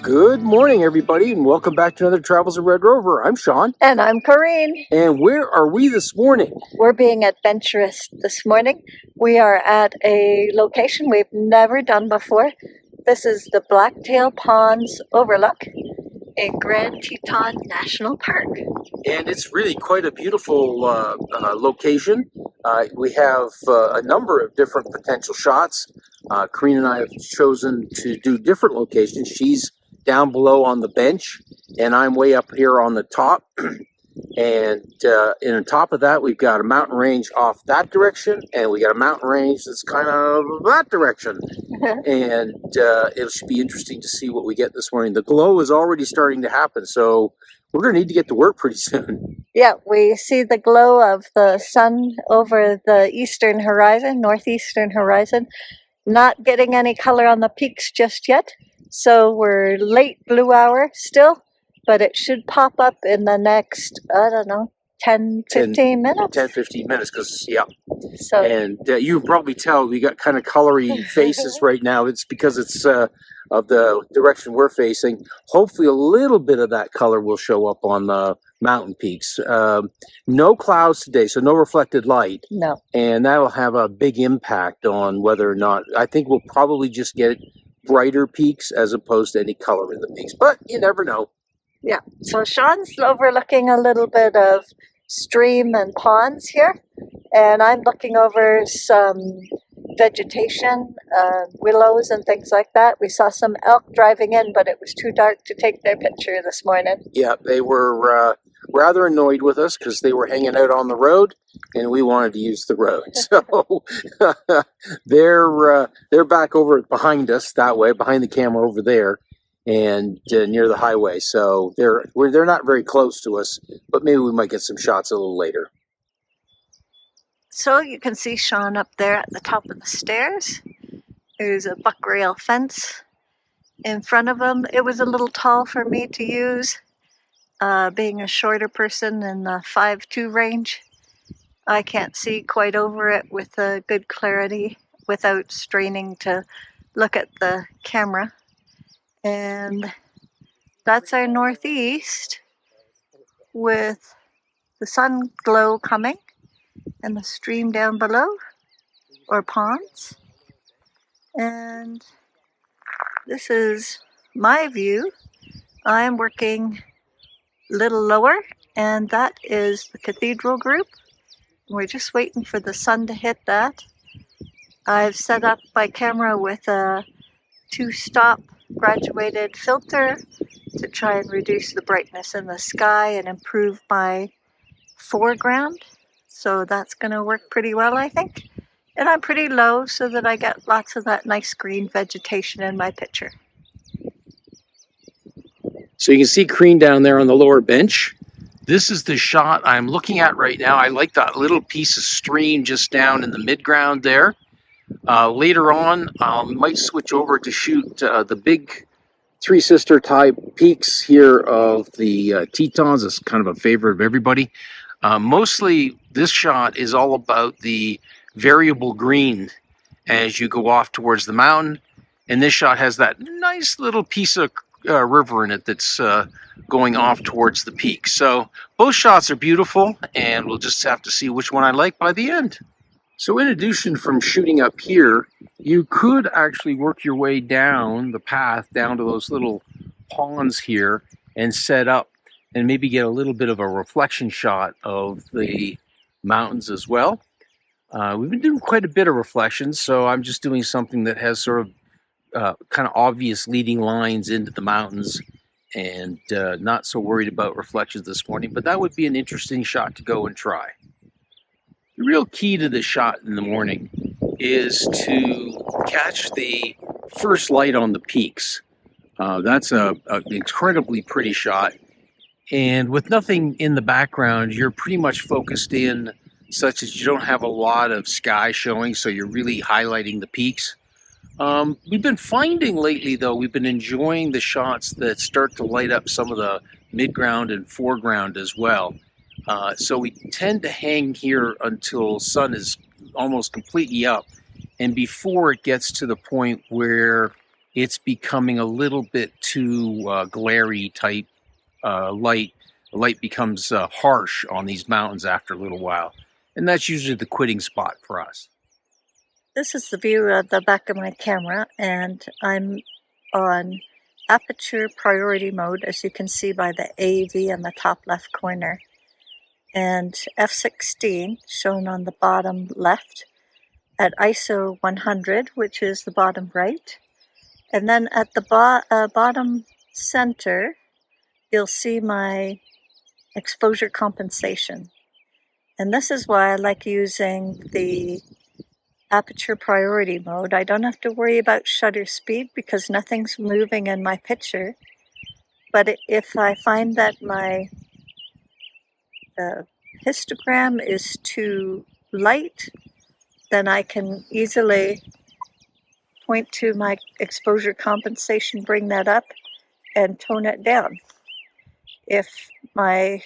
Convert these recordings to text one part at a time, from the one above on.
Good morning, everybody, and welcome back to another Travels of Red Rover. I'm Sean. And I'm Corinne. And where are we this morning? We're being adventurous this morning. We are at a location we've never done before. This is the Blacktail Pond Overlook in Grand Teton National Park. And it's really quite a beautiful location. We have a number of different potential shots. Corinne and I have chosen to do different locations. She's down below on the bench, and I'm way up here on the top. And on top of that, we've got a mountain range off that direction, and we got a mountain range that's kind of that direction. And it should be interesting to see what we get this morning. The glow is already starting to happen, so we're going to need to get to work pretty soon. Yeah, we see the glow of the sun over the eastern horizon, northeastern horizon. Not getting any color on the peaks just yet, so we're late blue hour still, but it should pop up in the next, I don't know, 10, 15 minutes? 10, 15 minutes, because, yeah. So, and you can probably tell we got kind of colory faces right now. It's because it's of the direction we're facing. Hopefully a little bit of that color will show up on the mountain peaks. No clouds today, so no reflected light. No. And that'll have a big impact on whether or not, I think we'll probably just get brighter peaks as opposed to any color in the peaks. But you never know. Yeah, so Sean's overlooking a little bit of stream and ponds here, and I'm looking over some vegetation, willows and things like that. We saw some elk driving in, but it was too dark to take their picture this morning. Yeah, they were rather annoyed with us because they were hanging out on the road, and we wanted to use the road. So they're back over behind us that way, behind the camera over there, and near the highway. So they're not very close to us, but maybe we might get some shots a little later. So you can see Sean up there at the top of the stairs. There's a buck rail fence in front of him. It was a little tall for me to use, being a shorter person in the 5'2" range. I can't see quite over it with a good clarity without straining to look at the camera. And that's our northeast with the sun glow coming and the stream down below, or ponds. And this is my view. I'm working a little lower, and that is the cathedral group. We're just waiting for the sun to hit that. I've set up my camera with a 2-stop graduated filter to try and reduce the brightness in the sky and improve my foreground. So that's going to work pretty well, I think. And I'm pretty low so that I get lots of that nice green vegetation in my picture. So you can see Corinne down there on the lower bench. This is the shot I'm looking at right now. I like that little piece of stream just down in the midground there. Later on, we might switch over to shoot the big Three Sister type peaks here of the Tetons. It's kind of a favorite of everybody. Mostly this shot is all about the variable green as you go off towards the mountain, and this shot has that nice little piece of river in it that's going off towards the peak. So both shots are beautiful, and we'll just have to see which one I like by the end. So in addition from shooting up here, you could actually work your way down the path down to those little ponds here and set up and maybe get a little bit of a reflection shot of the mountains as well. We've been doing quite a bit of reflections, so I'm just doing something that has sort of kind of obvious leading lines into the mountains, and not so worried about reflections this morning, but that would be an interesting shot to go and try. The real key to this shot in the morning is to catch the first light on the peaks. That's an incredibly pretty shot. And with nothing in the background, you're pretty much focused in such that you don't have a lot of sky showing, so you're really highlighting the peaks. We've been finding lately, though, we've been enjoying the shots that start to light up some of the midground and foreground as well. So we tend to hang here until sun is almost completely up, and before it gets to the point where it's becoming a little bit too glary type light. The light becomes harsh on these mountains after a little while, and that's usually the quitting spot for us. This is the view of the back of my camera, and I'm on aperture priority mode, as you can see by the AV in the top left corner, and f16 shown on the bottom left at ISO 100, which is the bottom right. And then at the bottom center, you'll see my exposure compensation. And this is why I like using the aperture priority mode. I don't have to worry about shutter speed because nothing's moving in my picture. But if I find that my histogram is too light, then I can easily point to my exposure compensation, bring that up, and tone it down. If my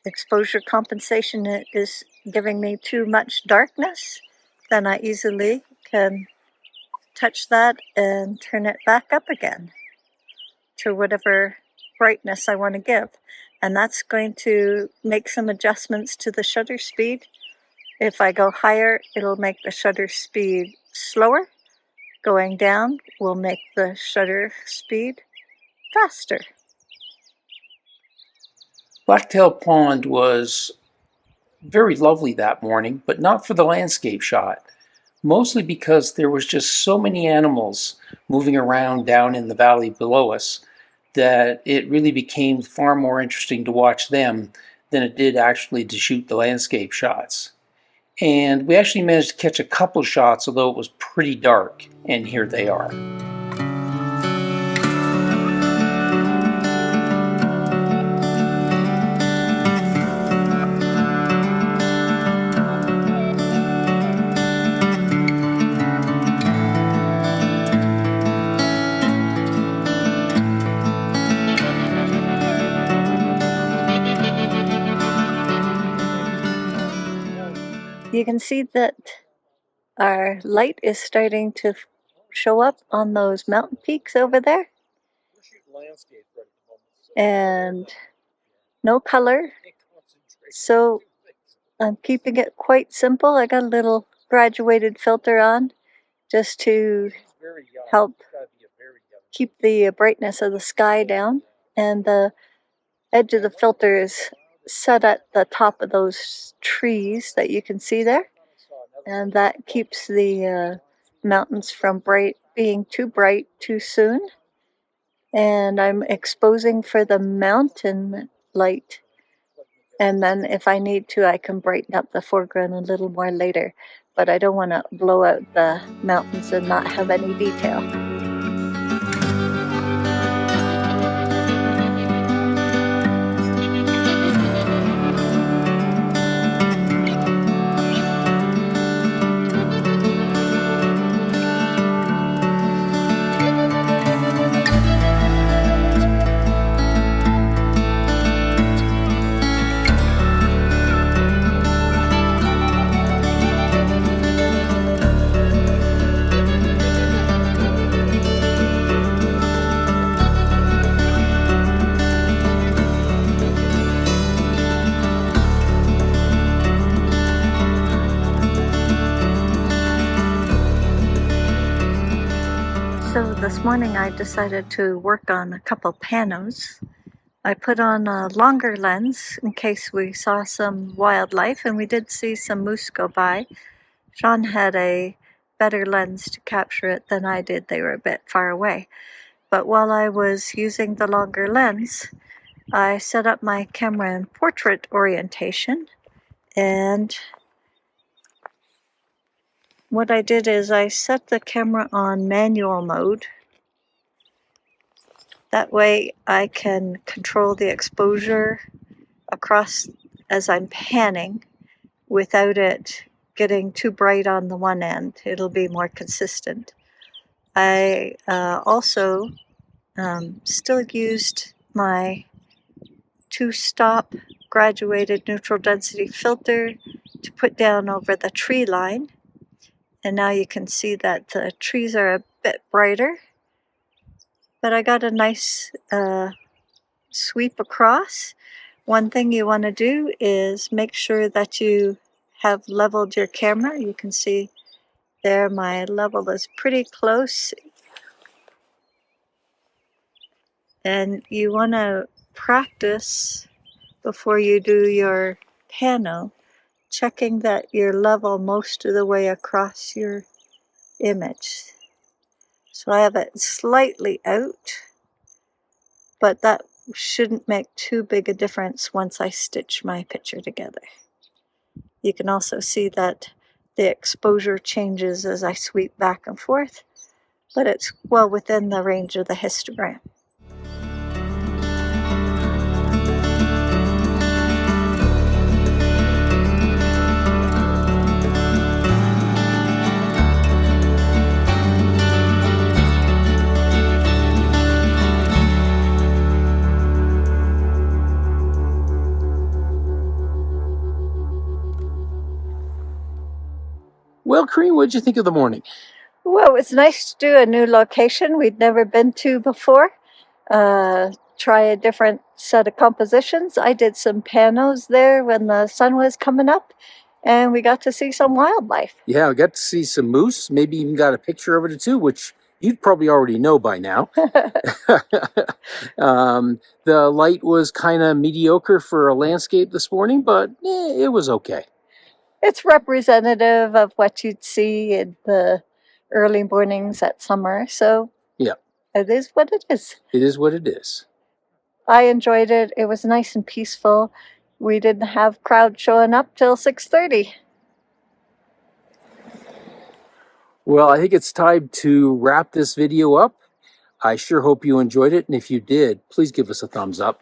exposure compensation is giving me too much darkness, then I easily can touch that and turn it back up again to whatever brightness I want to give. And that's going to make some adjustments to the shutter speed. If I go higher, it'll make the shutter speed slower. Going down will make the shutter speed faster. Blacktail Pond was very lovely that morning, but not for the landscape shot. Mostly because there was just so many animals moving around down in the valley below us that it really became far more interesting to watch them than it did actually to shoot the landscape shots. And we actually managed to catch a couple shots, although it was pretty dark, and here they are. You can see that our light is starting to show up on those mountain peaks over there. And no color. So I'm keeping it quite simple. I got a little graduated filter on just to help keep the brightness of the sky down. And the edge of the filter is set at the top of those trees that you can see there. And that keeps the mountains from being too bright too soon. And I'm exposing for the mountain light. And then if I need to, I can brighten up the foreground a little more later. But I don't want to blow out the mountains and not have any detail. So this morning I decided to work on a couple panos. I put on a longer lens in case we saw some wildlife, and we did see some moose go by. Sean had a better lens to capture it than I did. They were a bit far away. But while I was using the longer lens, I set up my camera in portrait orientation, and what I did is I set the camera on manual mode, That way I can control the exposure across as I'm panning without it getting too bright on the one end. It'll be more consistent. I also still used my 2-stop graduated neutral density filter to put down over the tree line. And now you can see that the trees are a bit brighter. But I got a nice sweep across. One thing you want to do is make sure that you have leveled your camera. You can see there my level is pretty close. And you want to practice before you do your pano, checking that you're level most of the way across your image. So I have it slightly out, but that shouldn't make too big a difference once I stitch my picture together. You can also see that the exposure changes as I sweep back and forth, but it's well within the range of the histogram. Well, Corinne, what did you think of the morning? Well, it was nice to do a new location we'd never been to before. Try a different set of compositions. I did some panos there when the sun was coming up, and we got to see some wildlife. Yeah, I got to see some moose, maybe even got a picture of it too, which you'd probably already know by now. The light was kind of mediocre for a landscape this morning, but it was okay. It's representative of what you'd see in the early mornings at summer, so yeah, it is what it is. It is what it is. I enjoyed it. It was nice and peaceful. We didn't have crowds showing up till 6:30. Well, I think it's time to wrap this video up. I sure hope you enjoyed it, and if you did, please give us a thumbs up.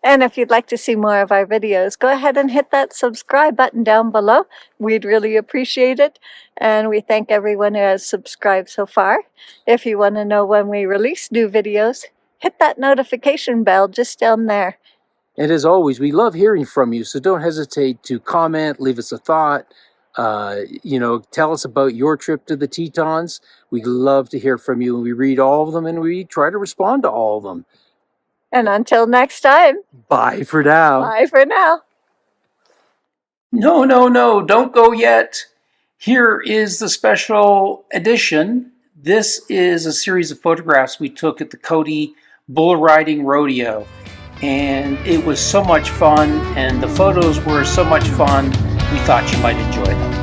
And if you'd like to see more of our videos, go ahead and hit that subscribe button down below. We'd really appreciate it. And we thank everyone who has subscribed so far. If you want to know when we release new videos, hit that notification bell just down there. And as always, we love hearing from you, so don't hesitate to comment, leave us a thought, tell us about your trip to the Tetons. We love to hear from you, and we read all of them, and we try to respond to all of them. And until next time, bye for now. Bye for now. No, don't go yet. Here is the special edition. This is a series of photographs we took at the Cody Bull Riding Rodeo. And it was so much fun, and the photos were so much fun, we thought you might enjoy them.